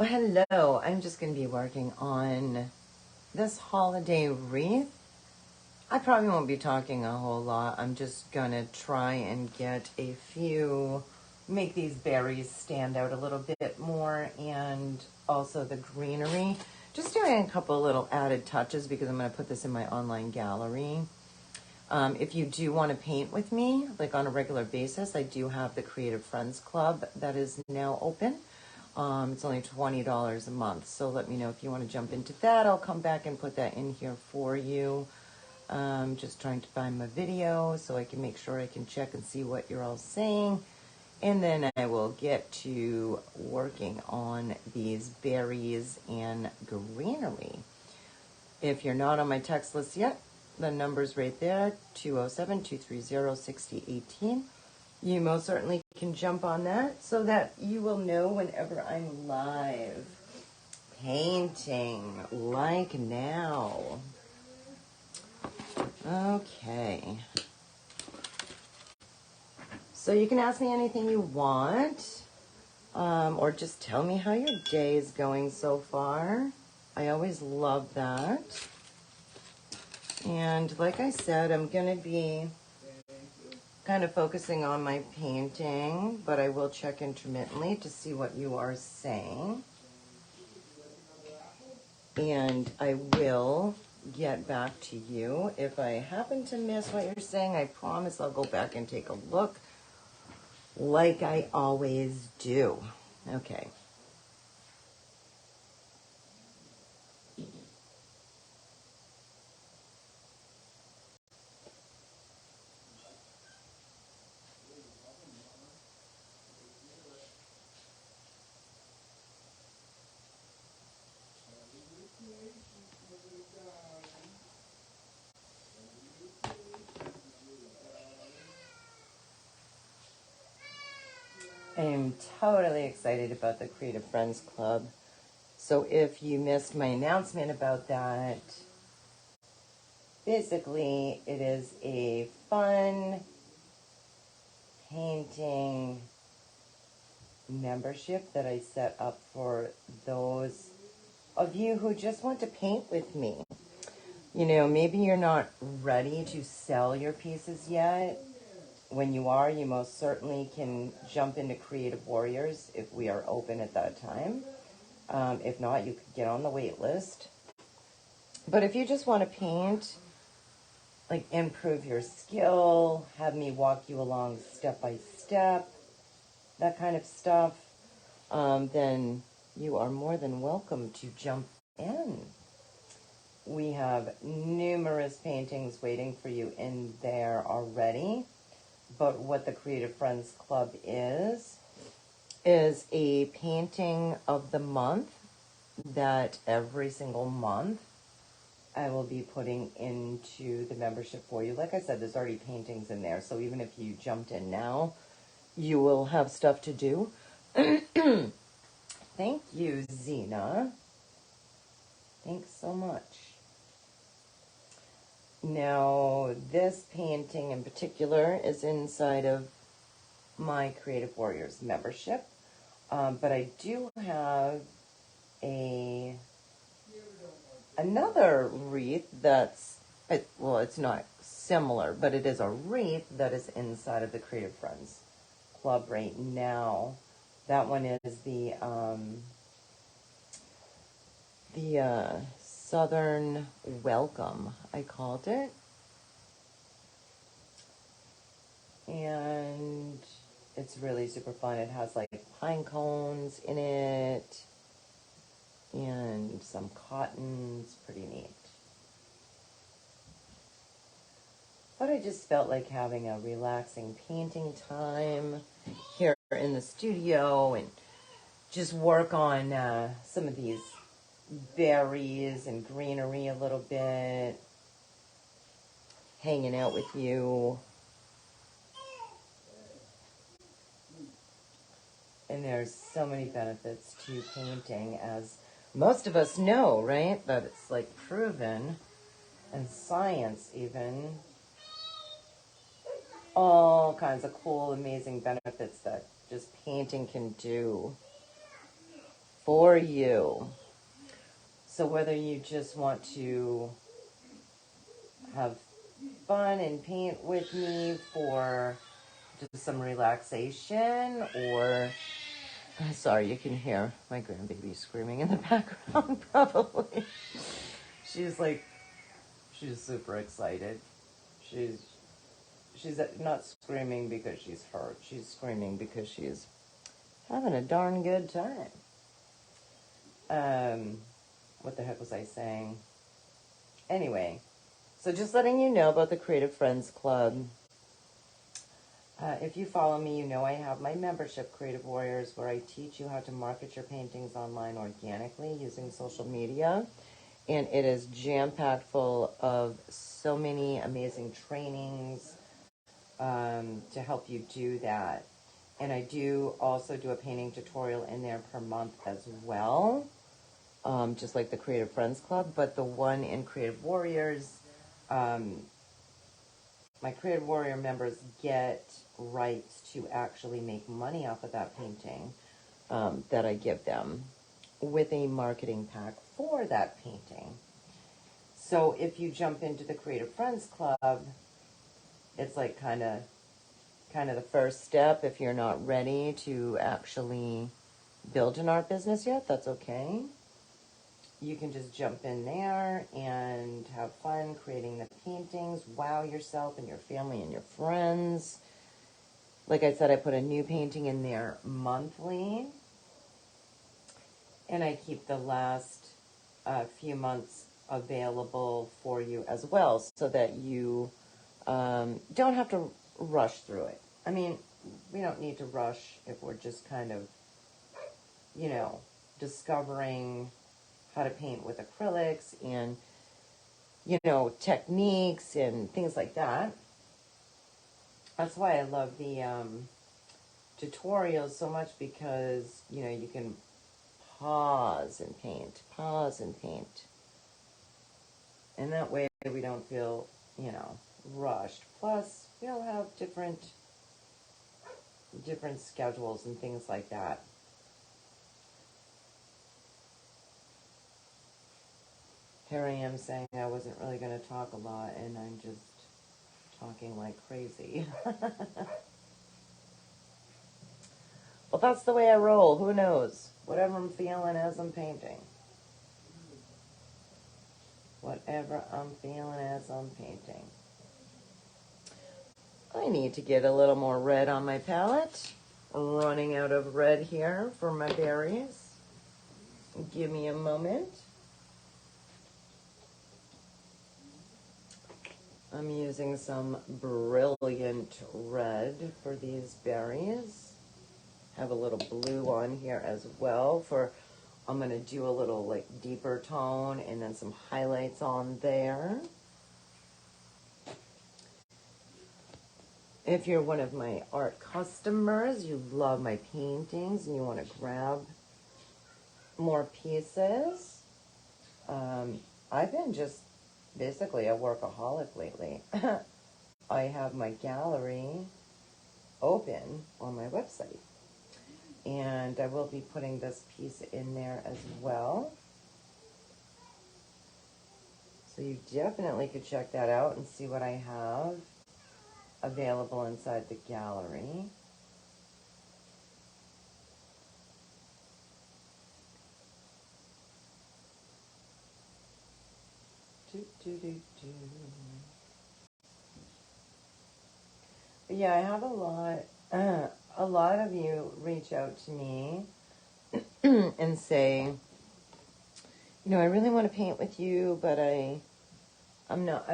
Well, hello. I'm just going to be working on this holiday wreath. I probably won't be talking a whole lot. I'm just going to try and get a few, make these berries stand out a little bit more, and also the greenery. Just doing a couple little added touches because I'm going to put this in my online gallery. If you do want to paint with me, like on a regular basis, I do have the Creative Friends Club that is now open. It's only $20 a month, so let me know if you want to jump into that. I'll come back and put that in here for you. Just trying to find my video so I can make sure I can check and see what you're all saying. And then I will get to working on these berries and greenery. If you're not on my text list yet, the number's right there, 207-230-6018. You most certainly can jump on that so that you will know whenever I'm live painting, like now. Okay. So you can ask me anything you want, or just tell me how your day is going so far. I always love that. And like I said, I'm going to be kind of focusing on my painting, but I will check intermittently to see what you are saying. And I will get back to you. If I happen to miss what you're saying, I promise I'll go back and take a look like I always do. Okay. I am totally excited about the Creative Friends Club. So if you missed my announcement about that, basically it is a fun painting membership that I set up for those of you who just want to paint with me. You know, maybe you're not ready to sell your pieces yet. When you are, you most certainly can jump into Creative Warriors if we are open at that time. If not, you could get on the wait list. But if you just want to paint, like improve your skill, have me walk you along step by step, that kind of stuff, then you are more than welcome to jump in. We have numerous paintings waiting for you in there already. But what the Creative Friends Club is a painting of the month that every single month I will be putting into the membership for you. Like I said, there's already paintings in there, so even if you jumped in now, you will have stuff to do. Thank you, Zena. Thanks so much. Now, this painting in particular is inside of my Creative Warriors membership, but I do have another wreath that's, well, it's not similar, but it is a wreath that is inside of the Creative Friends Club right now. That one is the Southern Welcome, I called it. And it's really super fun. It has like pine cones in it and some cotton. It's pretty neat. But I just felt like having a relaxing painting time here in the studio and just work on some of these berries and greenery a little bit, hanging out with you. And there's so many benefits to painting, as most of us know, right? That it's like proven, and science even, all kinds of cool, amazing benefits that just painting can do. for you. So whether you just want to have fun and paint with me for just some relaxation, or sorry, you can hear my grandbaby screaming in the background probably. She's super excited. She's not screaming because she's hurt. She's screaming because she's having a darn good time. What the heck was I saying? Anyway, so just letting you know about the Creative Friends Club. If you follow me, you know I have my membership, Creative Warriors, where I teach you how to market your paintings online organically using social media. And it is jam-packed full of so many amazing trainings to help you do that. And I do also do a painting tutorial in there per month as well, just like the Creative Friends Club. But the one in Creative Warriors, my Creative Warrior members get rights to actually make money off of that painting that I give them with a marketing pack for that painting. So if you jump into the Creative Friends Club, it's like kind of the first step. If you're not ready to actually build an art business yet, that's okay. You can just jump in there and have fun creating the paintings, wow yourself and your family and your friends. Like I said, I put a new painting in there monthly, and I keep the last few months available for you as well, so that you don't have to rush through it. I mean, we don't need to rush if we're just kind of, discovering how to paint with acrylics and, techniques and things like that. That's why I love the tutorials so much, because, you can pause and paint. And that way we don't feel, rushed. Plus, we all have different schedules and things like that. Here I am saying I wasn't really going to talk a lot, and I'm just talking like crazy. Well, that's the way I roll. Who knows? Whatever I'm feeling as I'm painting. Whatever I'm feeling as I'm painting. I need to get a little more red on my palette. I'm running out of red here for my berries. Give me a moment. I'm using some brilliant red for these berries. Have a little blue on here as well I'm going to do a little like deeper tone and then some highlights on there. If you're one of my art customers, you love my paintings and you want to grab more pieces, I've been just basically a workaholic lately. I have my gallery open on my website, and I will be putting this piece in there as well. So you definitely could check that out and see what I have available inside the gallery. But yeah, I have a lot of you reach out to me and say, I really want to paint with you, but I'm not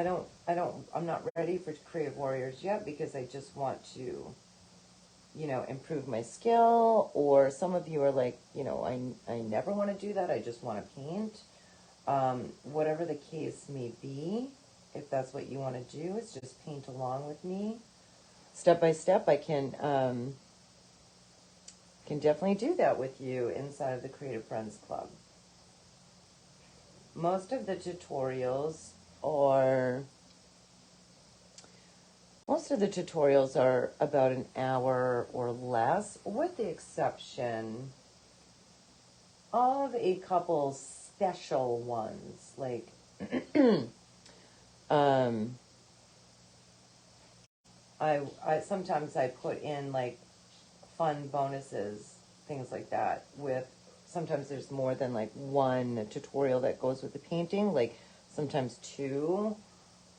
ready for Creative Warriors yet, because I just want to, improve my skill. Or some of you are like, I never want to do that. I just want to paint. Whatever the case may be, if that's what you want to do, is just paint along with me. Step by step, I can definitely do that with you inside of the Creative Friends Club. Most of the tutorials are about an hour or less, with the exception of a couple special ones. Like, um, I sometimes I put in like fun bonuses, things like that. With sometimes there's more than like one tutorial that goes with the painting, like sometimes 2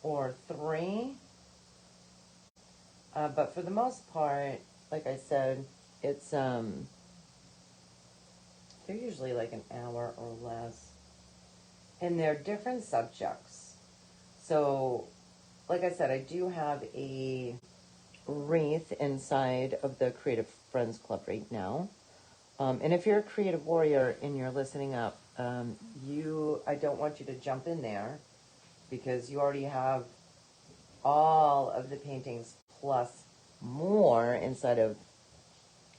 or 3. But for the most part, like I said, it's they're usually like an hour or less, and they're different subjects. So, like I said, I do have a wreath inside of the Creative Friends Club right now. And if you're a creative warrior and you're listening up, I don't want you to jump in there because you already have all of the paintings plus more inside of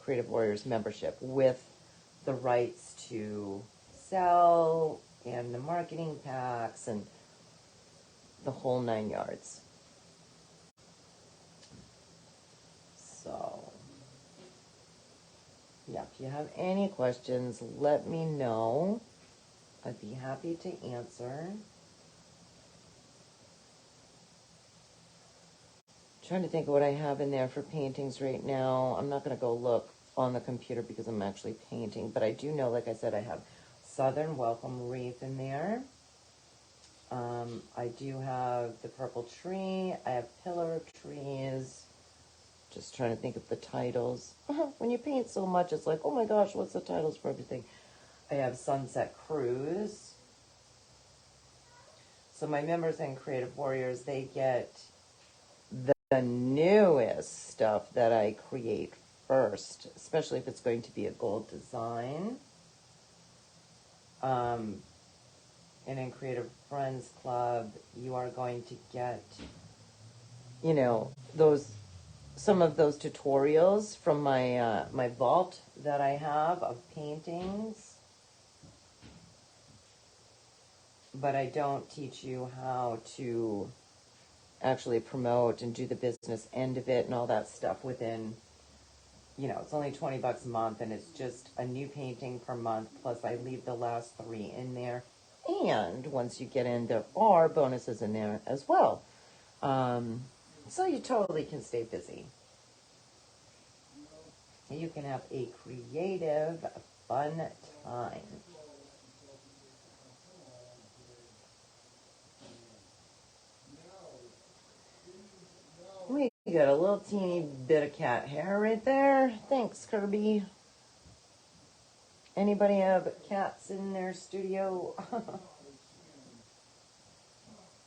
Creative Warriors membership with the rights to sell and the marketing packs and the whole 9 yards. So, yeah, if you have any questions, let me know. I'd be happy to answer. Trying to think of what I have in there for paintings right now. I'm not going to go look on the computer because I'm actually painting, but I do know, like I said, I have Southern Welcome Wreath in there. I do have the purple tree. I have pillar of trees. Just trying to think of the titles. When you paint so much, it's like, oh my gosh, what's the titles for everything? I have Sunset Cruise. So my members and Creative Warriors, they get the newest stuff that I create first, especially if it's going to be a gold design. And in Creative Friends Club, you are going to get, some of those tutorials from my my vault that I have of paintings. But I don't teach you how to actually promote and do the business end of it and all that stuff within, it's only $20 a month, and it's just a new painting per month, plus I leave the last 3 in there. And once you get in, there are bonuses in there as well. So you totally can stay busy. You can have a creative, fun time. We got a little teeny bit of cat hair right there. Thanks, Kirby. Anybody have cats in their studio?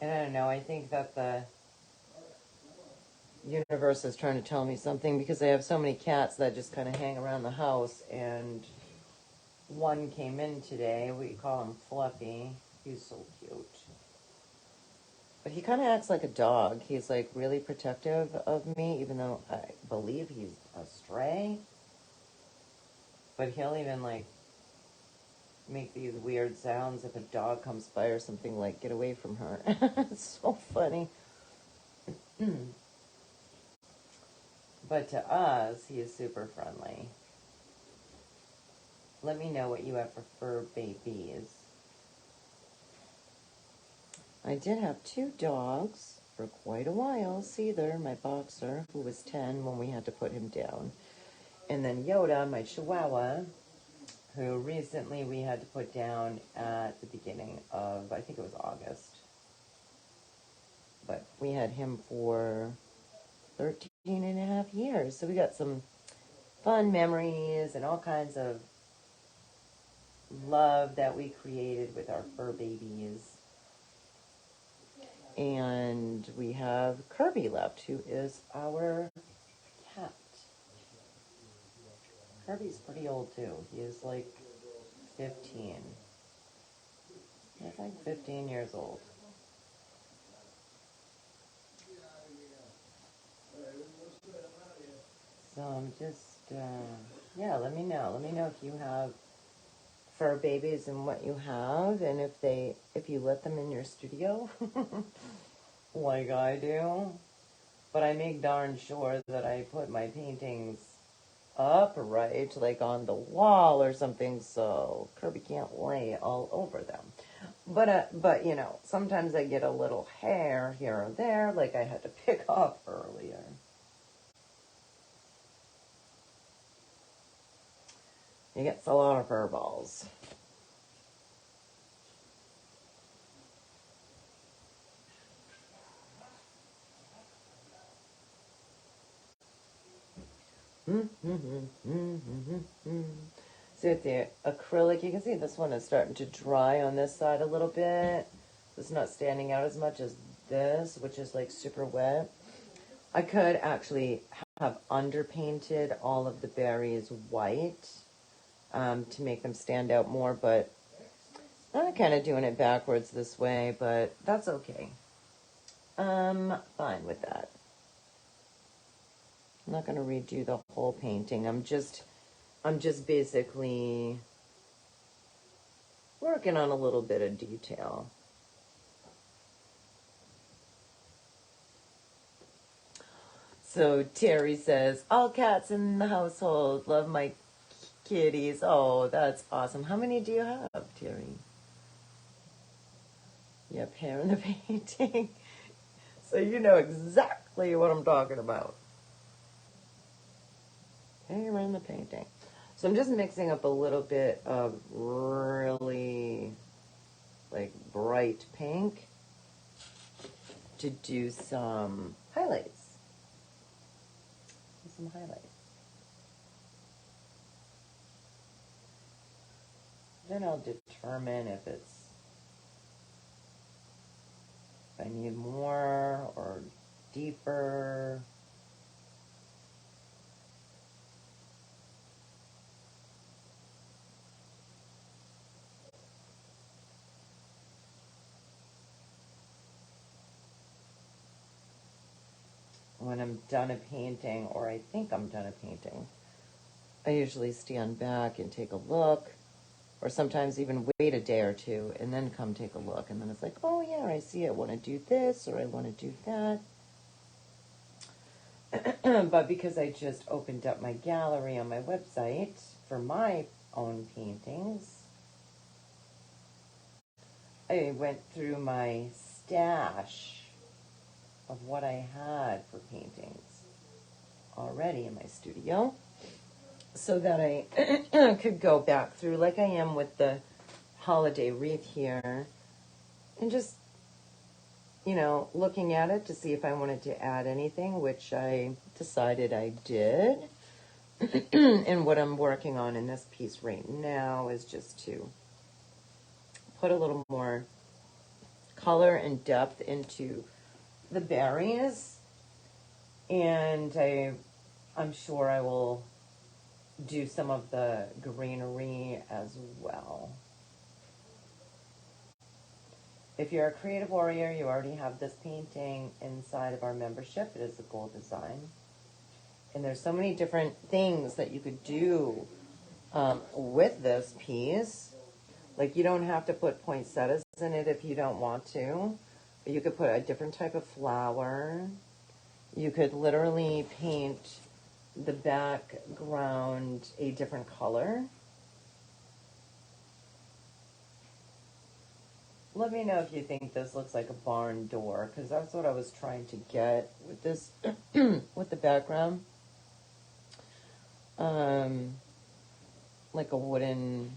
And I don't know, I think that the universe is trying to tell me something because I have so many cats that just kind of hang around the house, and one came in today. We call him Fluffy. He's so cute. But he kind of acts like a dog. He's like really protective of me, even though I believe he's a stray. But he'll even like make these weird sounds if a dog comes by or something, like get away from her. It's so funny. But to us, he is super friendly. Let me know what you have for fur babies. I did have 2 dogs for quite a while. Cedar, my boxer, who was 10 when we had to put him down. And then Yoda, my Chihuahua, who recently we had to put down at the beginning of, I think it was August. But we had him for 13 and a half years. So we got some fun memories and all kinds of love that we created with our fur babies. And we have Kirby left, who is our cat. Kirby's pretty old too. He is like 15. He's like 15 years old. So I'm just, yeah, let me know. Let me know if you have fur babies and what you have, and if you let them in your studio, like I do. But I make darn sure that I put my paintings upright, like on the wall or something, so Kirby can't lay all over them. But you know, sometimes I get a little hair here or there, like I had to pick off earlier. He gets a lot of fur balls. See with the acrylic, you can see this one is starting to dry on this side a little bit. It's not standing out as much as this, which is like super wet. I could actually have underpainted all of the berries white to make them stand out more, but I'm kind of doing it backwards this way, but that's okay. I'm fine with that. I'm not going to redo the whole painting. I'm just basically working on a little bit of detail. So Terry says, all cats in the household, love my kitties. Oh, that's awesome. How many do you have, Terry? Yep, hair in the painting. So you know exactly what I'm talking about. Hair in the painting. So I'm just mixing up a little bit of really like bright pink to do some highlights. Some highlights. Then I'll determine if I need more or deeper. When I'm done a painting, or I think I'm done a painting, I usually stand back and take a look, or sometimes even wait a day or two and then come take a look. And then it's like, oh yeah, I see I want to do this or I want to do that. But because I just opened up my gallery on my website for my own paintings, I went through my stash of what I had for paintings already in my studio so that I could go back through like I am with the holiday wreath here and just, you know, looking at it to see if I wanted to add anything, which I decided I did. And what I'm working on in this piece right now is just to put a little more color and depth into the berries. And I'm sure I will do some of the greenery as well. If you're a creative warrior, you already have this painting inside of our membership. It is a gold design. And there's so many different things that you could do with this piece. Like, you don't have to put poinsettias in it if you don't want to. You could put a different type of flower. You could literally paint the background a different color. Let me know if you think this looks like a barn door, because that's what I was trying to get with this, with the background. Like a wooden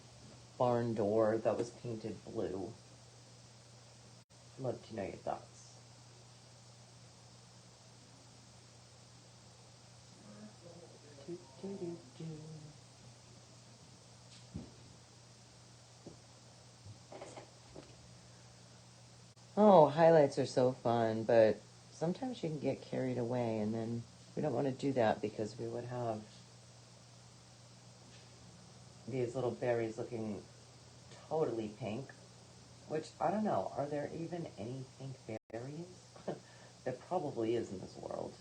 barn door that was painted blue. Love to know your thoughts. Oh, highlights are so fun, but sometimes you can get carried away, and then we don't want to do that because we would have these little berries looking totally pink, which, I don't know, are there even any pink berries? There probably is in this world.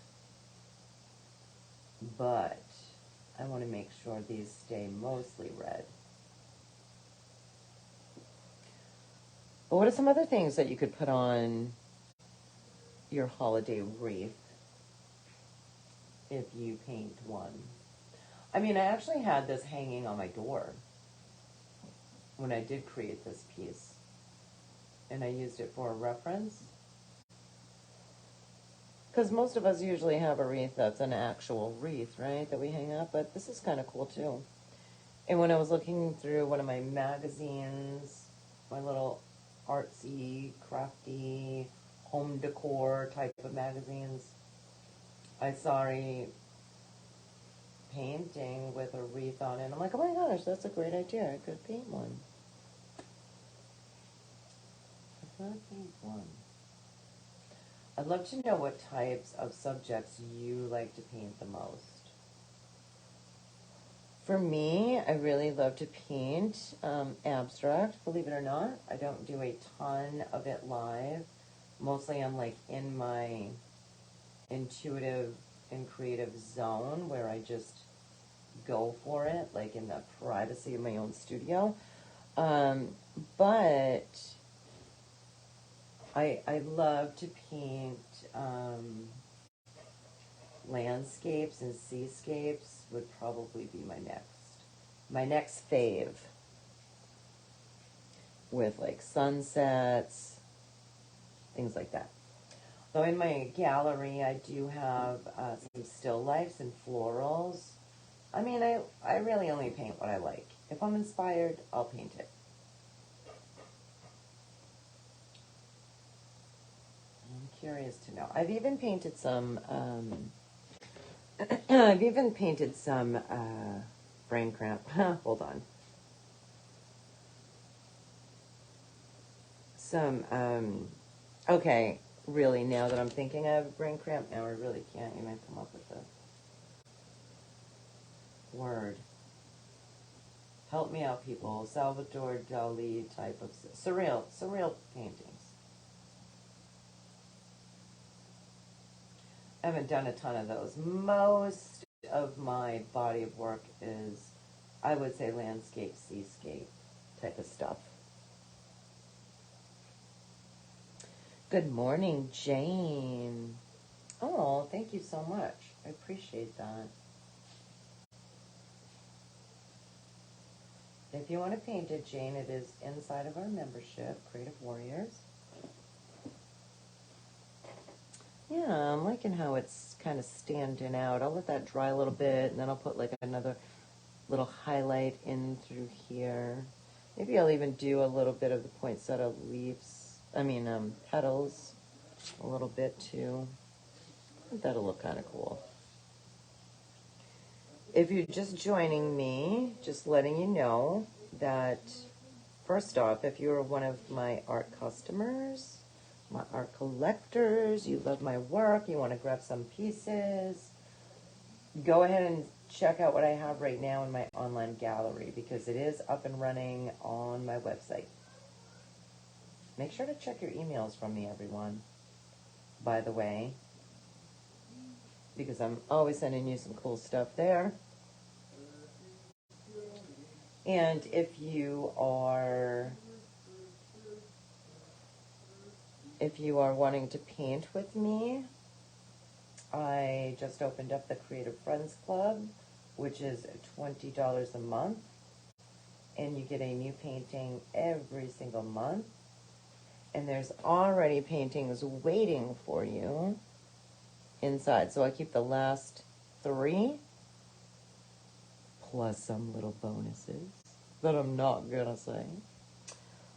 But I want to make sure these stay mostly red. But what are some other things that you could put on your holiday wreath if you paint one? I mean, I actually had this hanging on my door when I did create this piece. And I used it for a reference. Because most of us usually have a wreath that's an actual wreath, right, that we hang up. But this is kind of cool, too. And when I was looking through one of my magazines, my little artsy, crafty, home decor type of magazines, I saw a painting with a wreath on it. I'm like, oh my gosh, that's a great idea. I could paint one. I could paint one. I'd love to know what types of subjects you like to paint the most. For me, I really love to paint abstract, believe it or not. I don't do a ton of it live. Mostly I'm like in my intuitive and creative zone where I just go for it, like in the privacy of my own studio. But I love to paint landscapes and seascapes would probably be my next fave, with like sunsets, things like that. So in my gallery, I do have some still lifes and florals. I mean, I really only paint what I like. If I'm inspired, I'll paint it. I'm curious to know. I've even painted some brain cramp. Hold on. Okay, really, now that I'm thinking I have a brain cramp, now I really can't even come up with the word. Help me out, people. Salvador Dali type of surreal paintings. I haven't done a ton of those. Most of my body of work is, I would say, landscape, seascape type of stuff. Good morning, Jane. Oh, thank you so much. I appreciate that. If you want to paint it, Jane, it is inside of our membership, Creative Warriors. Yeah, I'm liking how it's kind of standing out. I'll let that dry a little bit, and then I'll put like another little highlight in through here. Maybe I'll even do a little bit of the poinsettia leaves, petals, a little bit too. I think that'll look kind of cool. If you're just joining me, just letting you know that, first off, if you're one of my art customers, my art collectors, you love my work, you want to grab some pieces, go ahead and check out what I have right now in my online gallery, because it is up and running on my website. Make sure to check your emails from me, everyone, by the way, because I'm always sending you some cool stuff there. And if you are wanting to paint with me, I just opened up the Creative Friends Club, which is $20 a month, and you get a new painting every single month. And there's already paintings waiting for you inside. So I keep the last 3, plus some little bonuses that I'm not gonna say.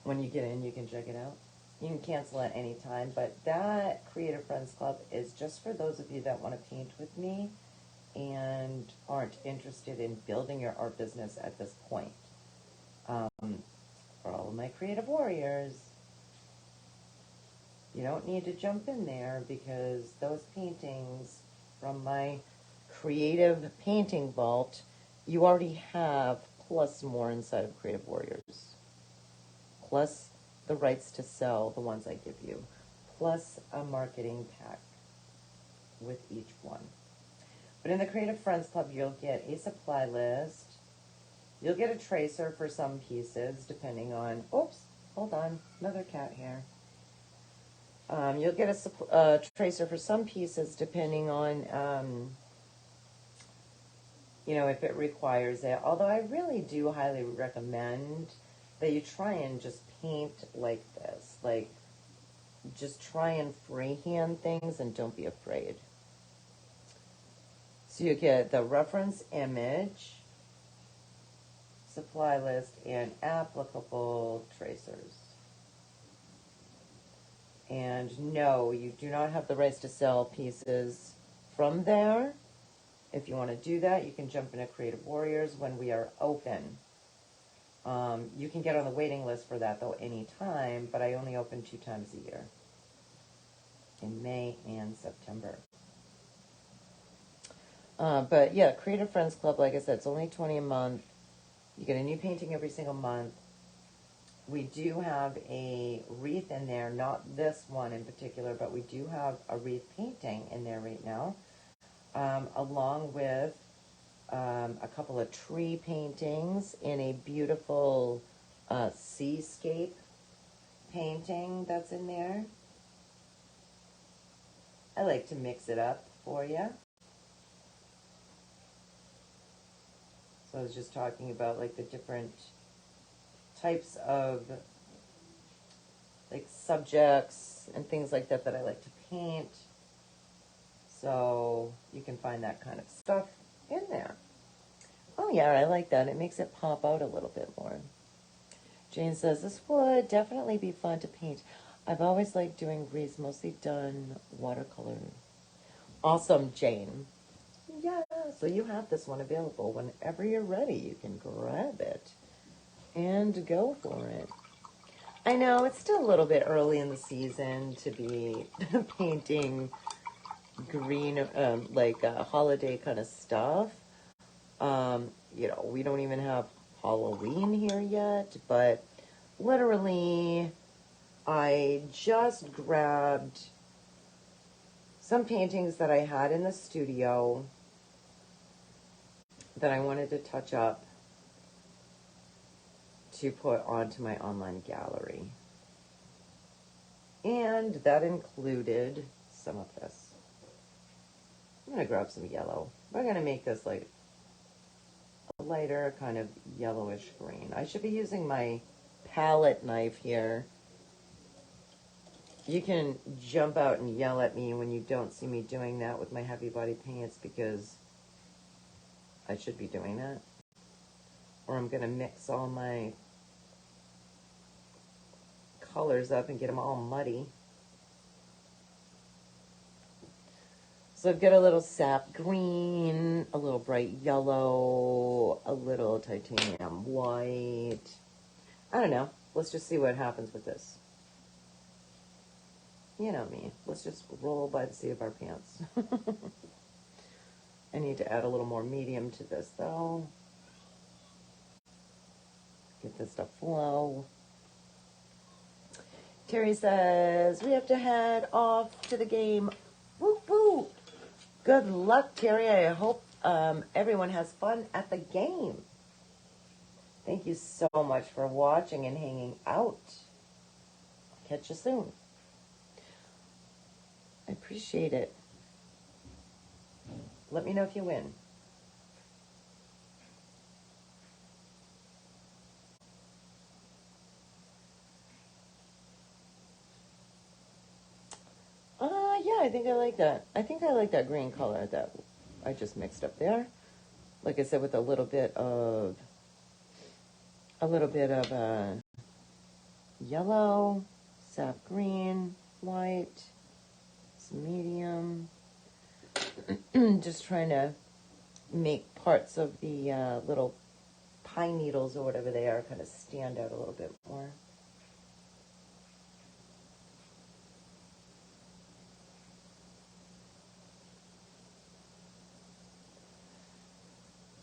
When you get in, you can check it out. You can cancel at any time, but that Creative Friends Club is just for those of you that want to paint with me and aren't interested in building your art business at this point. For all of my creative warriors, you don't need to jump in there, because those paintings from my creative painting vault, you already have, plus more inside of Creative Warriors. Plus the rights to sell the ones I give you. Plus a marketing pack with each one. But in the Creative Friends Club, you'll get a supply list. You'll get a tracer for some pieces, depending on... Oops, hold on, another cat hair. You'll get a tracer for some pieces, depending on, you know, if it requires it. Although I really do highly recommend that you try and just paint like this. Like, just try and freehand things and don't be afraid. So you get the reference image, supply list, and applicable tracers. And no, you do not have the rights to sell pieces from there. If you want to do that, you can jump into Creative Warriors when we are open. You can get on the waiting list for that, though, anytime, but I only open 2 times a year, in May and September. But yeah, Creative Friends Club, like I said, it's only $20 a month. You get a new painting every single month. We do have a wreath in there, not this one in particular, but we do have a wreath painting in there right now, along with a couple of tree paintings and a beautiful seascape painting that's in there. I like to mix it up for you. So I was just talking about like the different types of like subjects and things like that that I like to paint. So you can find that kind of stuff in there. Oh yeah, I like that. It makes it pop out a little bit more. Jane says, this would definitely be fun to paint. I've always liked doing wreaths, mostly done watercolor. Awesome, Jane. Yeah, so you have this one available. Whenever you're ready, you can grab it and go for it. I know, it's still a little bit early in the season to be painting green, like holiday kind of stuff. You know, we don't even have Halloween here yet, but literally, I just grabbed some paintings that I had in the studio that I wanted to touch up to put onto my online gallery. And that included some of this. I'm going to grab some yellow. We're going to make this like a lighter kind of yellowish green. I should be using my palette knife here. You can jump out and yell at me when you don't see me doing that with my heavy body paints, because I should be doing that. Or I'm going to mix all my colors up and get them all muddy. So I've got a little sap green, a little bright yellow, a little titanium white. I don't know. Let's just see what happens with this. You know me. Let's just roll by the seat of our pants. I need to add a little more medium to this, though. Get this to flow. Terry says, we have to head off to the game. Woo woo! Good luck, Terry. I hope everyone has fun at the game. Thank you so much for watching and hanging out. Catch you soon. I appreciate it. Let me know if you win. Yeah, I think I like that. I think I like that green color that I just mixed up there. Like I said, with a little bit of yellow, sap green, white, some medium. Just trying to make parts of the little pine needles or whatever they are kind of stand out a little bit more.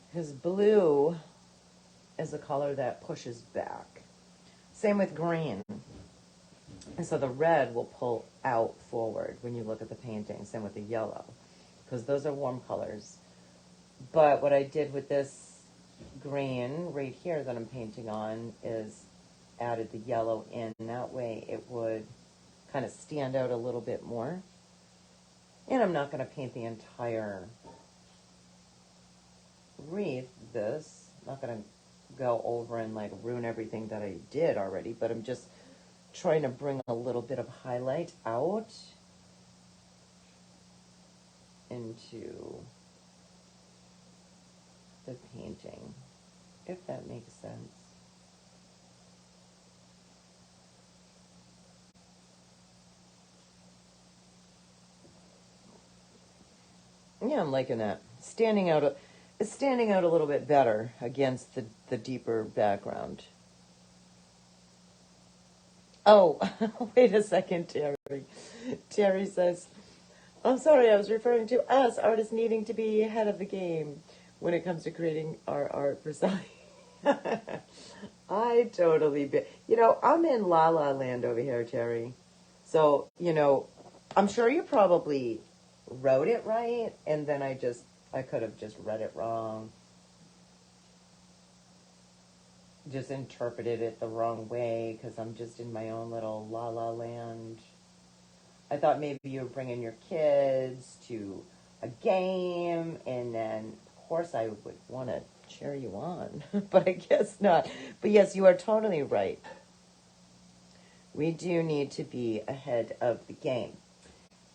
Because blue is a color that pushes back. Same with green. And so the red will pull out forward when you look at the painting. Same with the yellow, because those are warm colors. But what I did with this green right here that I'm painting on is added the yellow in. That way it would kind of stand out a little bit more. And I'm not going to paint the entire Wreath this. I'm not going to go over and like ruin everything that I did already, but I'm just trying to bring a little bit of highlight out into the painting, if that makes sense. Yeah, I'm liking that. It's standing out a little bit better against the deeper background. Oh, wait a second, Terry. Terry says, I'm sorry, I was referring to us, artists needing to be ahead of the game when it comes to creating our art for selling. I totally I'm in La La Land over here, Terry. So, I'm sure you probably wrote it right, and then I could have just read it wrong. Just interpreted it the wrong way because I'm just in my own little La La Land. I thought maybe you were bringing your kids to a game, and then, of course, I would want to cheer you on, but I guess not. But yes, you are totally right. We do need to be ahead of the game.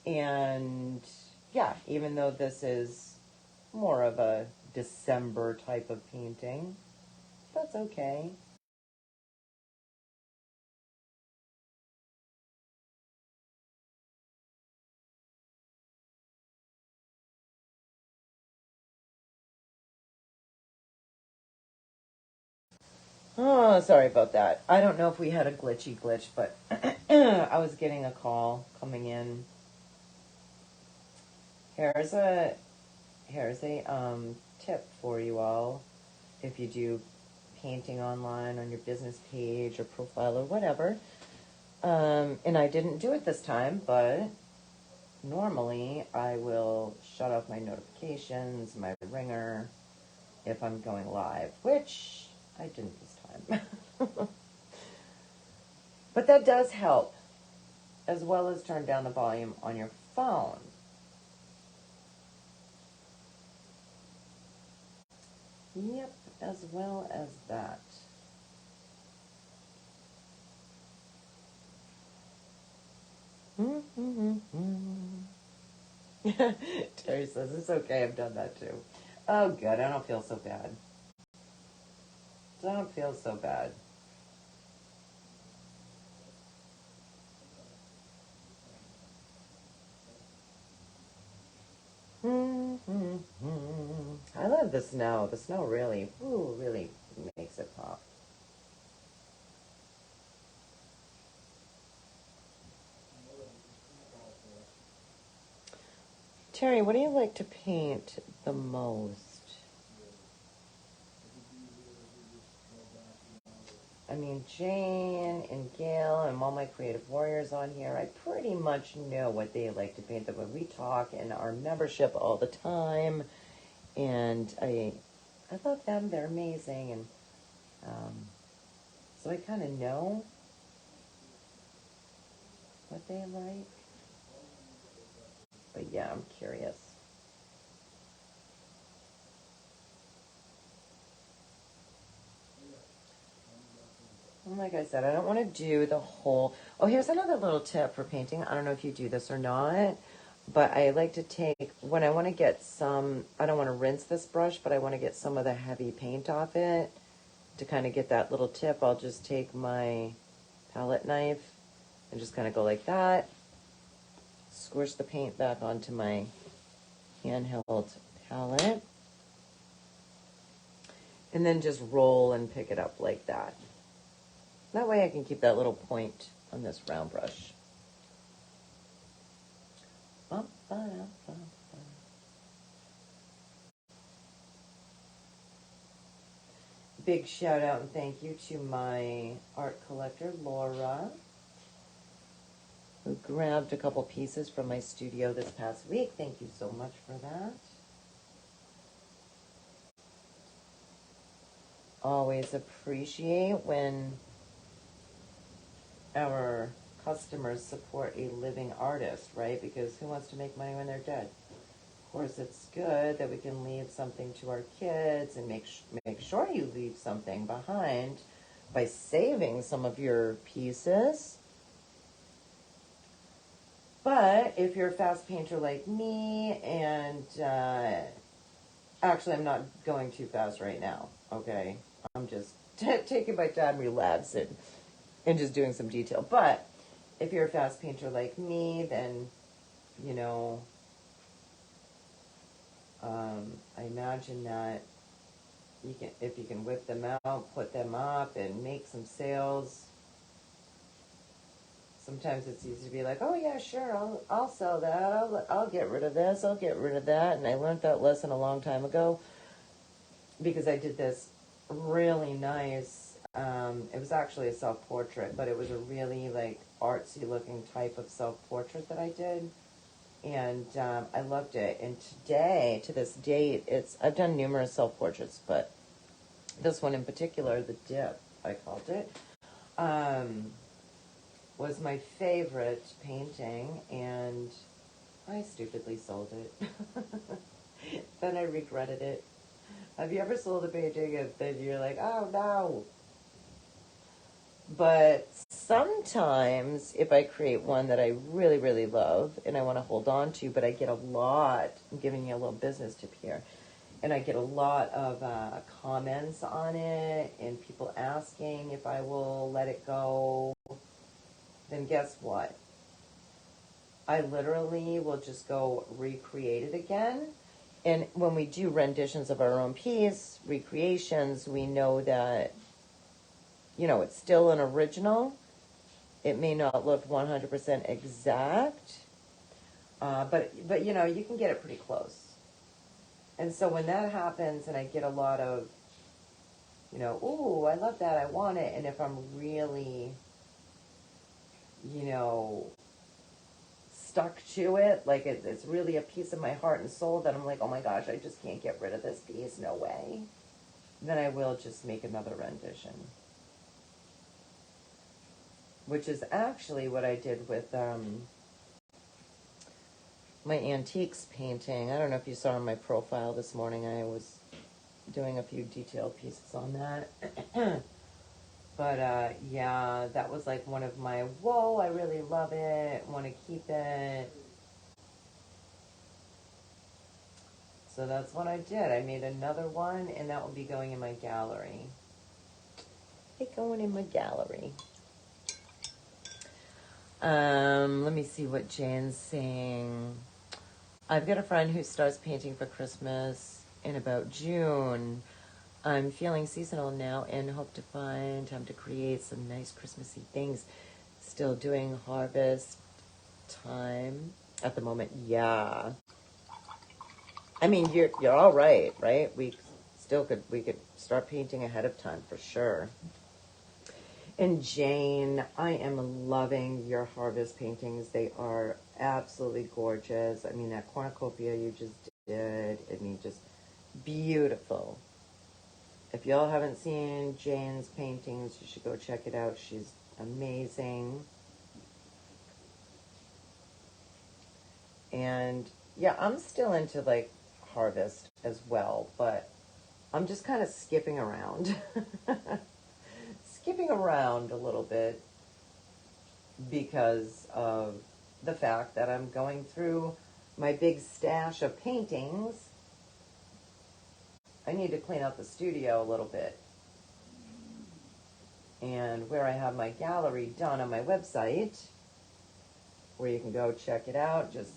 And yeah, even though this is more of a December type of painting, that's okay. Oh, sorry about that. I don't know if we had a glitch, but I was getting a call coming in. Here's a tip for you all. If you do painting online on your business page or profile or whatever, and I didn't do it this time, but normally I will shut off my notifications, my ringer, if I'm going live, which I didn't this time. But that does help, as well as turn down the volume on your phone. Yep, as well as that. Terry says, it's okay, I've done that too. Oh, good, I don't feel so bad. Don't feel so bad. I love the snow. The snow really makes it pop. Terry, what do you like to paint the most? I mean, Jane and Gail and all my creative warriors on here, I pretty much know what they like to paint. But we talk in our membership all the time, and I love them. They're amazing, and so I kind of know what they like. But yeah, I'm curious. And like I said, I don't want to do the whole... Oh, here's another little tip for painting. I don't know if you do this or not, but I like to take... When I want to get some... I don't want to rinse this brush, but I want to get some of the heavy paint off it. To kind of get that little tip, I'll just take my palette knife and just kind of go like that. Squish the paint back onto my handheld palette. And then just roll and pick it up like that. That way I can keep that little point on this round brush. Big shout out and thank you to my art collector, Laura, who grabbed a couple pieces from my studio this past week. Thank you so much for that. Always appreciate when our customers support a living artist, right? Because who wants to make money when they're dead? course, it's good that we can leave something to our kids and make sure you leave something behind by saving some of your pieces. But if you're a fast painter like me, and actually I'm not going too fast right now, okay? I'm just taking my time, relaxing, and just doing some detail. But if you're a fast painter like me, then, you know, I imagine that you can, if you can whip them out, put them up, and make some sales. Sometimes it's easy to be like, oh yeah, sure, I'll sell that. I'll get rid of this. I'll get rid of that. And I learned that lesson a long time ago because I did this really nice. It was actually a self-portrait, but it was a really like artsy-looking type of self-portrait that I did. And I loved it. And today, to this date, I've done numerous self-portraits, but this one in particular, the dip, I called it, was my favorite painting, and I stupidly sold it. Then I regretted it. Have you ever sold a painting and then you're like, oh no? But sometimes if I create one that I really, really love and I want to hold on to, but I get a lot, I'm giving you a little business tip here, and I get a lot of comments on it and people asking if I will let it go, then guess what? I literally will just go recreate it again. And when we do renditions of our own piece, recreations, we know that, you know, it's still an original. It may not look 100% exact, but you know, you can get it pretty close. And so when that happens and I get a lot of, you know, ooh, I love that, I want it, and if I'm really, you know, stuck to it, like it's really a piece of my heart and soul that I'm like, oh my gosh, I just can't get rid of this piece, no way, then I will just make another rendition. Which is actually what I did with my antiques painting. I don't know if you saw on my profile this morning, I was doing a few detailed pieces on that. But yeah, that was like one of my, whoa, I really love it, want to keep it. So that's what I did. I made another one, and that will be going in my gallery. It's going in my gallery. Let me see what Jane's saying. I've got a friend who starts painting for Christmas in about June. I'm feeling seasonal now and hope to find time to create some nice Christmassy things. Still doing harvest time at the moment. Yeah. I mean, you're all right, right? We could start painting ahead of time for sure. And Jane, I am loving your harvest paintings. They are absolutely gorgeous. I mean, that cornucopia you just did, I mean, just beautiful. If y'all haven't seen Jane's paintings, you should go check it out. She's amazing. And yeah, I'm still into like harvest as well, but I'm just kind of skipping around. Skipping around a little bit because of the fact that I'm going through my big stash of paintings. I need to clean out the studio a little bit. And where I have my gallery done on my website, where you can go check it out, just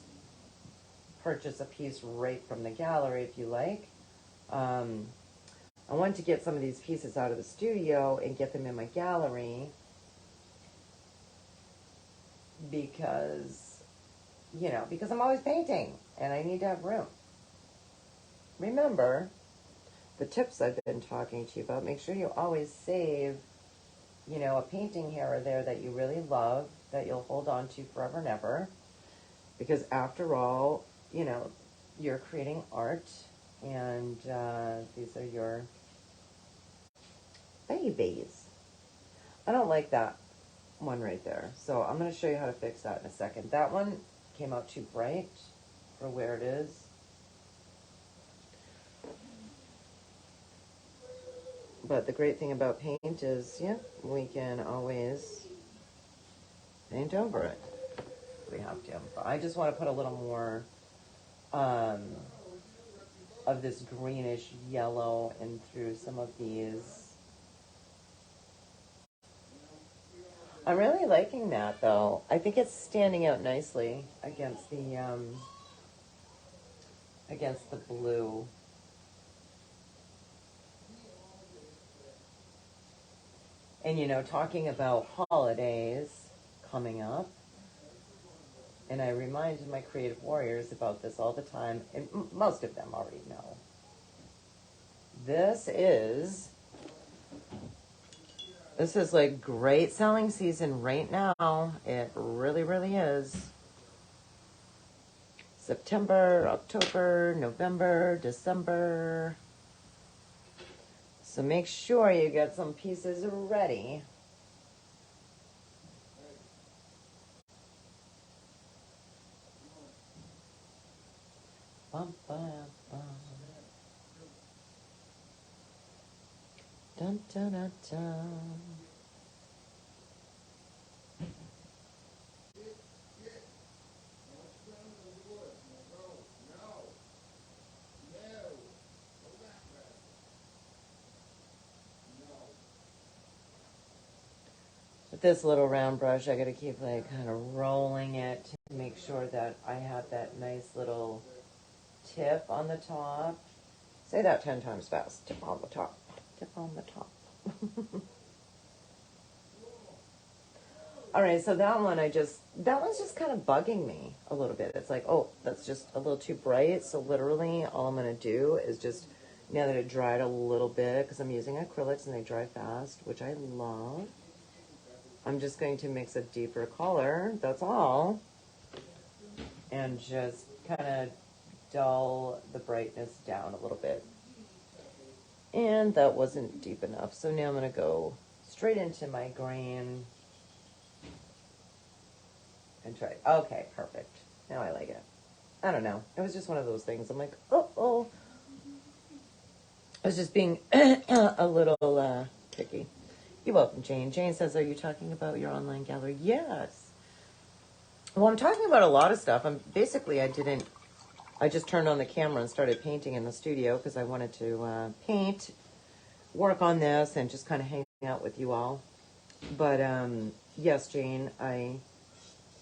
purchase a piece right from the gallery if you like. I want to get some of these pieces out of the studio and get them in my gallery because, you know, because I'm always painting and I need to have room. Remember the tips I've been talking to you about. Make sure you always save, you know, a painting here or there that you really love, that you'll hold on to forever and ever. Because after all, you know, you're creating art, and these are your babies. I don't like that one right there. So I'm going to show you how to fix that in a second. That one came out too bright for where it is. But the great thing about paint is, yeah, we can always paint over it. We have to. But I just want to put a little more of this greenish yellow in through some of these. I'm really liking that, though. I think it's standing out nicely against the blue. And, you know, talking about holidays coming up, and I remind my creative warriors about this all the time, and most of them already know. This is like great selling season right now. It really, really is. September, October, November, December. So make sure you get some pieces ready. Bum, bum, bum. Dun, dun, dun, dun. With this little round brush, I gotta keep like kind of rolling it to make sure that I have that nice little tip on the top. Say that 10 times fast. Tip on the top. Tip on the top. All right, so that one's just kind of bugging me a little bit. It's like, oh, that's just a little too bright. So literally all I'm going to do is just, now that it dried a little bit, because I'm using acrylics and they dry fast, which I love, I'm just going to mix a deeper color, that's all, and just kind of dull the brightness down a little bit. And that wasn't deep enough, so now I'm going to go straight into my green and try. Okay, perfect. Now I like it. I don't know. It was just one of those things. I'm like, oh. I was just being a little picky. You're welcome, Jane. Jane says, are you talking about your online gallery? Yes. Well, I'm talking about a lot of stuff. I just turned on the camera and started painting in the studio because I wanted to paint, work on this, and just kind of hang out with you all. But yes, Jane,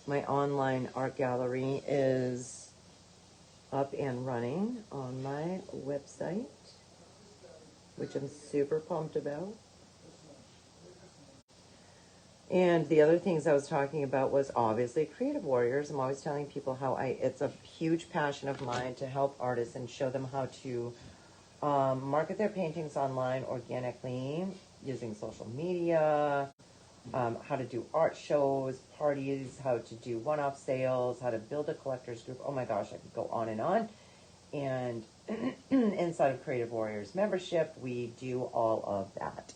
my online art gallery is up and running on my website, which I'm super pumped about. And the other things I was talking about was obviously Creative Warriors. I'm always telling people how it's a huge passion of mine to help artists and show them how to market their paintings online organically using social media, how to do art shows, parties, how to do one-off sales, how to build a collector's group. Oh my gosh, I could go on. And inside of Creative Warriors membership, we do all of that.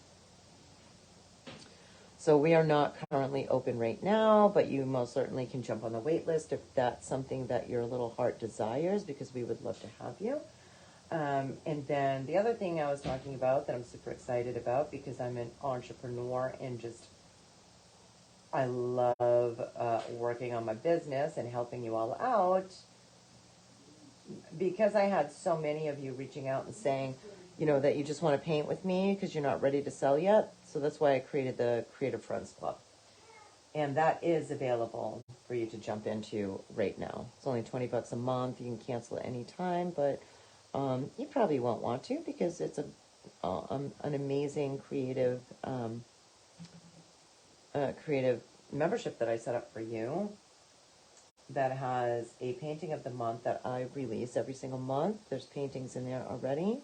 So we are not currently open right now, but you most certainly can jump on the wait list if that's something that your little heart desires, because we would love to have you. And then the other thing I was talking about that I'm super excited about, because I'm an entrepreneur and I love working on my business and helping you all out, because I had so many of you reaching out and saying, you know, that you just want to paint with me because you're not ready to sell yet. So that's why I created the Creative Friends Club. And that is available for you to jump into right now. It's only $20 a month. You can cancel at any time, but you probably won't want to, because it's an amazing creative membership that I set up for you that has a painting of the month that I release every single month. There's paintings in there already.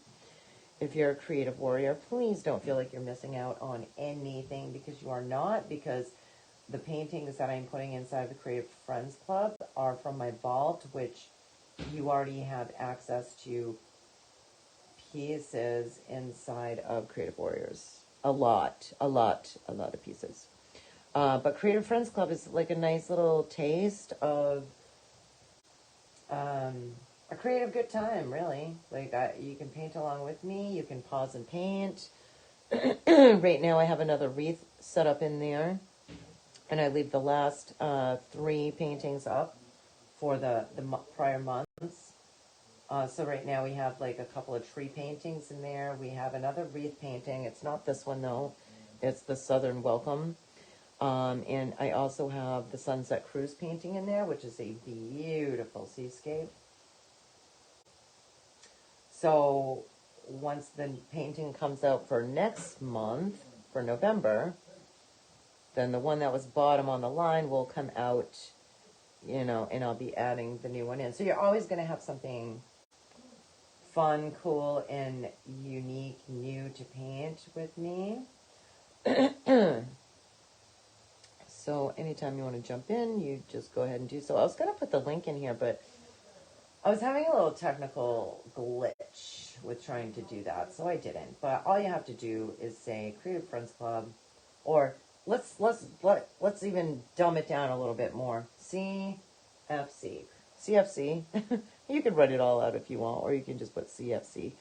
If you're a creative warrior, please don't feel like you're missing out on anything, because you are not, because the paintings that I'm putting inside the Creative Friends Club are from my vault, which you already have access to pieces inside of Creative Warriors. A lot of pieces. But Creative Friends Club is like a nice little taste of a creative good time, really. Like, you can paint along with me. You can pause and paint. Right now I have another wreath set up in there, and I leave the last 3 paintings up for the prior months. So right now we have like a couple of tree paintings in there. We have another wreath painting. It's not this one though. It's the Southern Welcome. And I also have the Sunset Cruise painting in there, which is a beautiful seascape. So once the painting comes out for next month, for November, then the one that was bottom on the line will come out, you know, and I'll be adding the new one in. So you're always going to have something fun, cool, and unique, new to paint with me. So anytime you want to jump in, you just go ahead and do so. I was going to put the link in here, but I was having a little technical glitch with trying to do that, so I didn't. But all you have to do is say Creative Friends Club, or let's even dumb it down a little bit more. CFC. CFC. You can write it all out if you want, or you can just put CFC,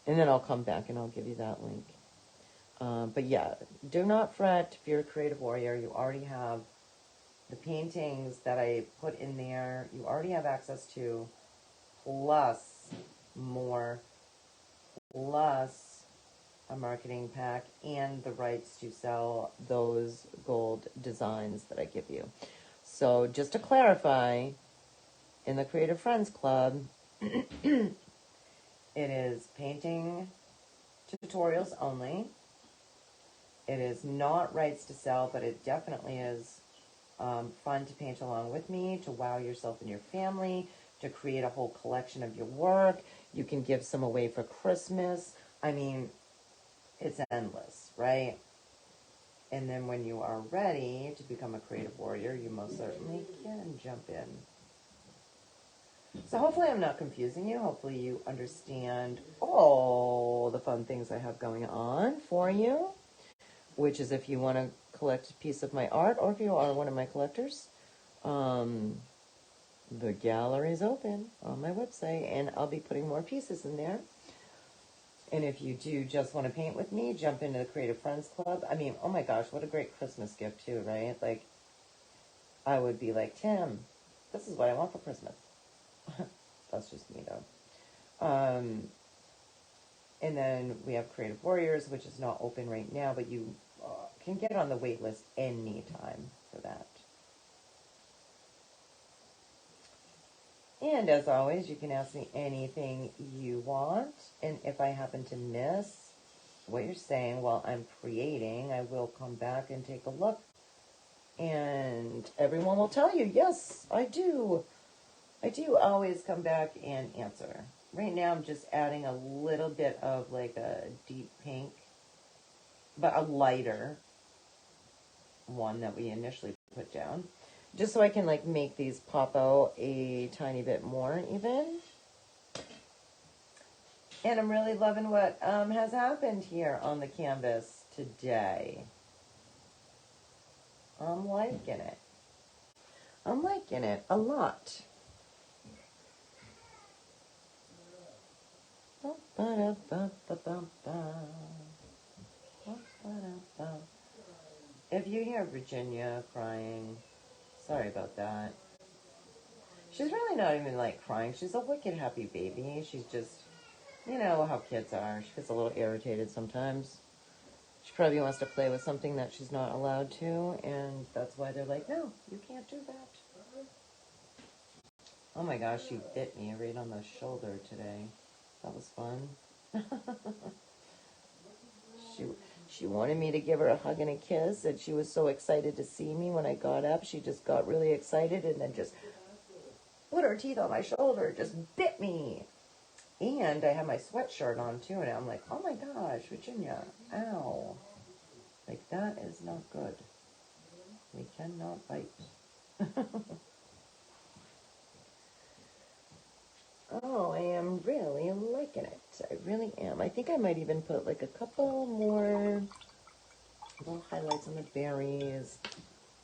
and then I'll come back and I'll give you that link. But yeah, do not fret if you're a creative warrior. You already have the paintings that I put in there. You already have access to, plus more, plus a marketing pack and the rights to sell those gold designs that I give you. So just to clarify, in the Creative Friends Club, it is painting tutorials only. It is not rights to sell, but it definitely is fun to paint along with me, to wow yourself and your family, to create a whole collection of your work. You can give some away for Christmas. I mean, it's endless, right? And then when you are ready to become a creative warrior, you most certainly can jump in. So hopefully I'm not confusing you. Hopefully you understand all the fun things I have going on for you, which is if you want to collect a piece of my art, or if you are one of my collectors, the gallery is open on my website, and I'll be putting more pieces in there. And if you do just want to paint with me, jump into the Creative Friends Club. I mean, oh my gosh, what a great Christmas gift too, right? Like, I would be like, Tim, this is what I want for Christmas. That's just me though. And then we have Creative Warriors, which is not open right now, but you can get on the wait list anytime for that. And as always, you can ask me anything you want. And if I happen to miss what you're saying while I'm creating, I will come back and take a look. And everyone will tell you, yes, I do. I do always come back and answer. Right now I'm just adding a little bit of like a deep pink, but a lighter one that we initially put down, just so I can like make these pop out a tiny bit more even. And I'm really loving what has happened here on the canvas today. I'm liking it. I'm liking it a lot. If you hear Virginia crying, sorry about that. She's really not even like crying. She's a wicked happy baby. She's just, you know how kids are. She gets a little irritated sometimes. She probably wants to play with something that she's not allowed to, and that's why they're like, no, you can't do that. Oh my gosh, she bit me right on the shoulder today. That was fun. She wanted me to give her a hug and a kiss, and she was so excited to see me when I got up. She just got really excited and then just put her teeth on my shoulder, just bit me. And I had my sweatshirt on too, and I'm like, oh my gosh, Virginia, ow. Like, that is not good. We cannot bite. Oh, I am really liking it. I really am. I think I might even put like a couple more little highlights on the berries.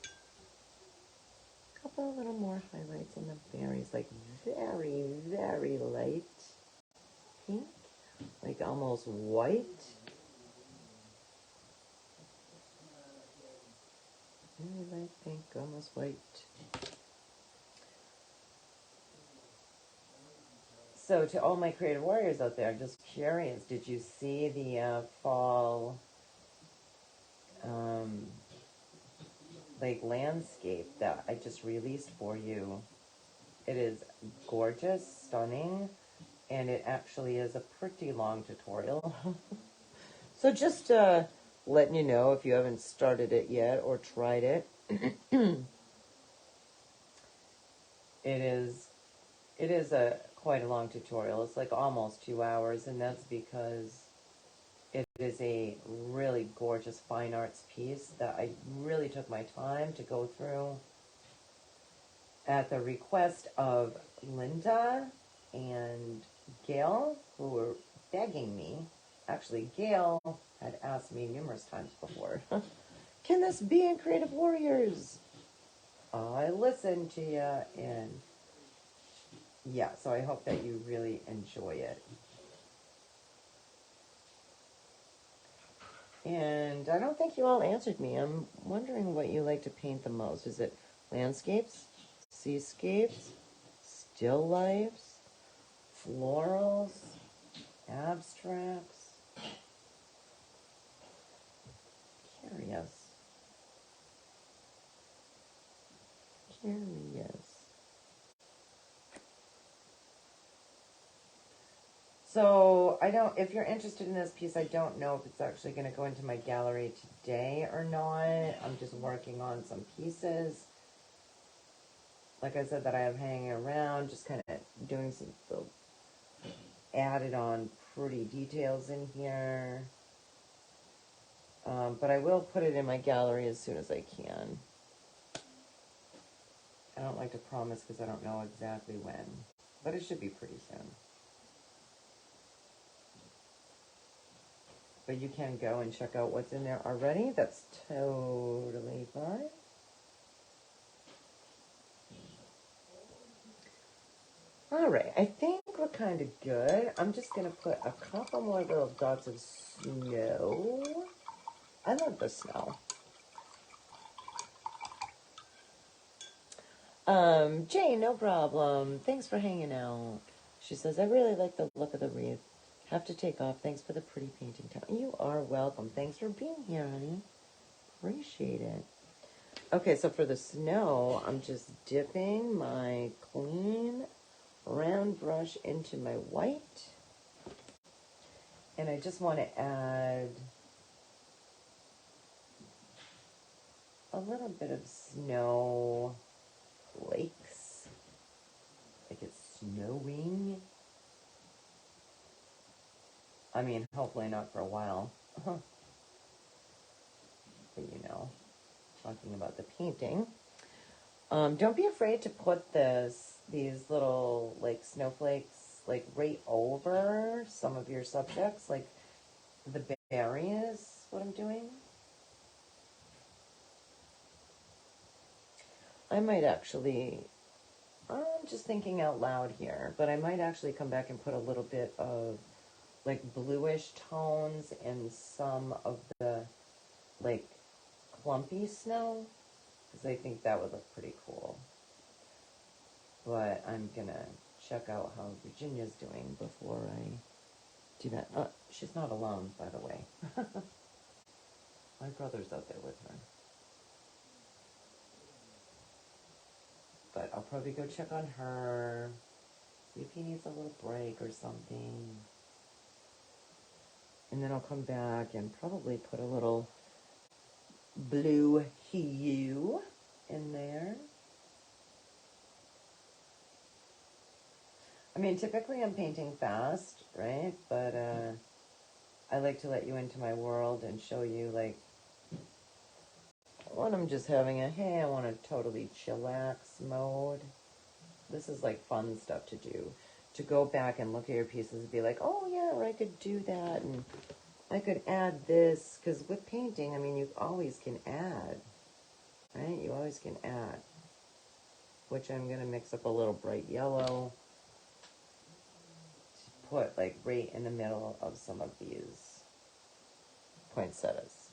A couple little more highlights on the berries. Like very, very light pink. Like almost white. So to all my creative warriors out there, just curious, did you see the fall like landscape that I just released for you? It is gorgeous, stunning, and it actually is a pretty long tutorial. So just letting you know, if you haven't started it yet or tried it, it is a quite a long tutorial. It's like almost 2 hours, and that's because it is a really gorgeous fine arts piece that I really took my time to go through at the request of Linda and Gail, who were begging me. Actually, Gail had asked me numerous times before, can this be in Creative Warriors? I listened to you, and yeah, so I hope that you really enjoy it. And I don't think you all answered me. I'm wondering what you like to paint the most. Is it landscapes, seascapes, still lifes, florals, abstracts? Curious. So I don't, if you're interested in this piece, I don't know if it's actually going to go into my gallery today or not. I'm just working on some pieces, like I said, that I have hanging around, just kind of doing some added on pretty details in here. But I will put it in my gallery as soon as I can. I don't like to promise because I don't know exactly when, but it should be pretty soon. But you can go and check out what's in there already. That's totally fine. All right, I think we're kind of good. I'm just going to put a couple more little dots of snow. I love the snow. Jane, no problem. Thanks for hanging out. She says, I really like the look of the wreath. Have to take off. Thanks for the pretty painting time. You are welcome. Thanks for being here, honey. Appreciate it. Okay, so for the snow, I'm just dipping my clean round brush into my white. And I just want to add a little bit of snow flakes, like it's snowing. I mean, hopefully not for a while. But you know, talking about the painting. Don't be afraid to put these little like snowflakes like right over some of your subjects, like the berry is what I'm doing. I might actually, I'm just thinking out loud here, but I might actually come back and put a little bit of like bluish tones in some of the like clumpy snow, because I think that would look pretty cool. But I'm gonna check out how Virginia's doing before I do that. She's not alone, by the way. My brother's out there with her. But I'll probably go check on her, see if he needs a little break or something. And then I'll come back and probably put a little blue hue in there. I mean, typically I'm painting fast, right? But I like to let you into my world and show you, like, when I'm just having a, hey, I want to totally chillax mode. This is, like, fun stuff to do. To go back and look at your pieces and be like, oh, yeah, I could do that, and I could add this. Because with painting, I mean, you always can add, right? You always can add. Which I'm going to mix up a little bright yellow to put, like, right in the middle of some of these poinsettias.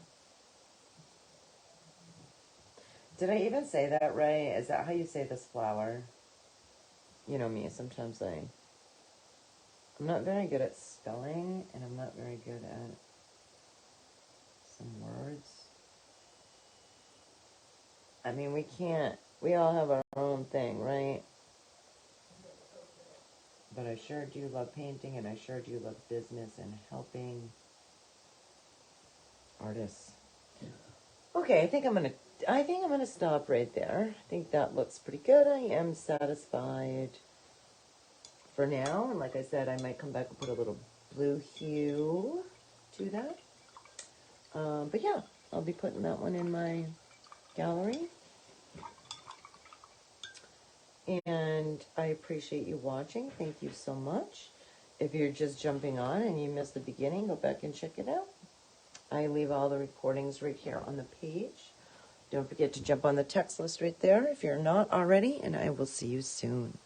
Did I even say that right? Is that how you say this flower? You know me, sometimes I I'm not very good at spelling, and I'm not very good at some words. I mean, we all have our own thing, right? But I sure do love painting, and I sure do love business and helping artists. Okay, I think I'm gonna stop right there. I think that looks pretty good. I am satisfied for now, and like I said, I might come back and put a little blue hue to that. But yeah, I'll be putting that one in my gallery. And I appreciate you watching. Thank you so much. If you're just jumping on and you missed the beginning, go back and check it out. I leave all the recordings right here on the page. Don't forget to jump on the text list right there if you're not already, and I will see you soon.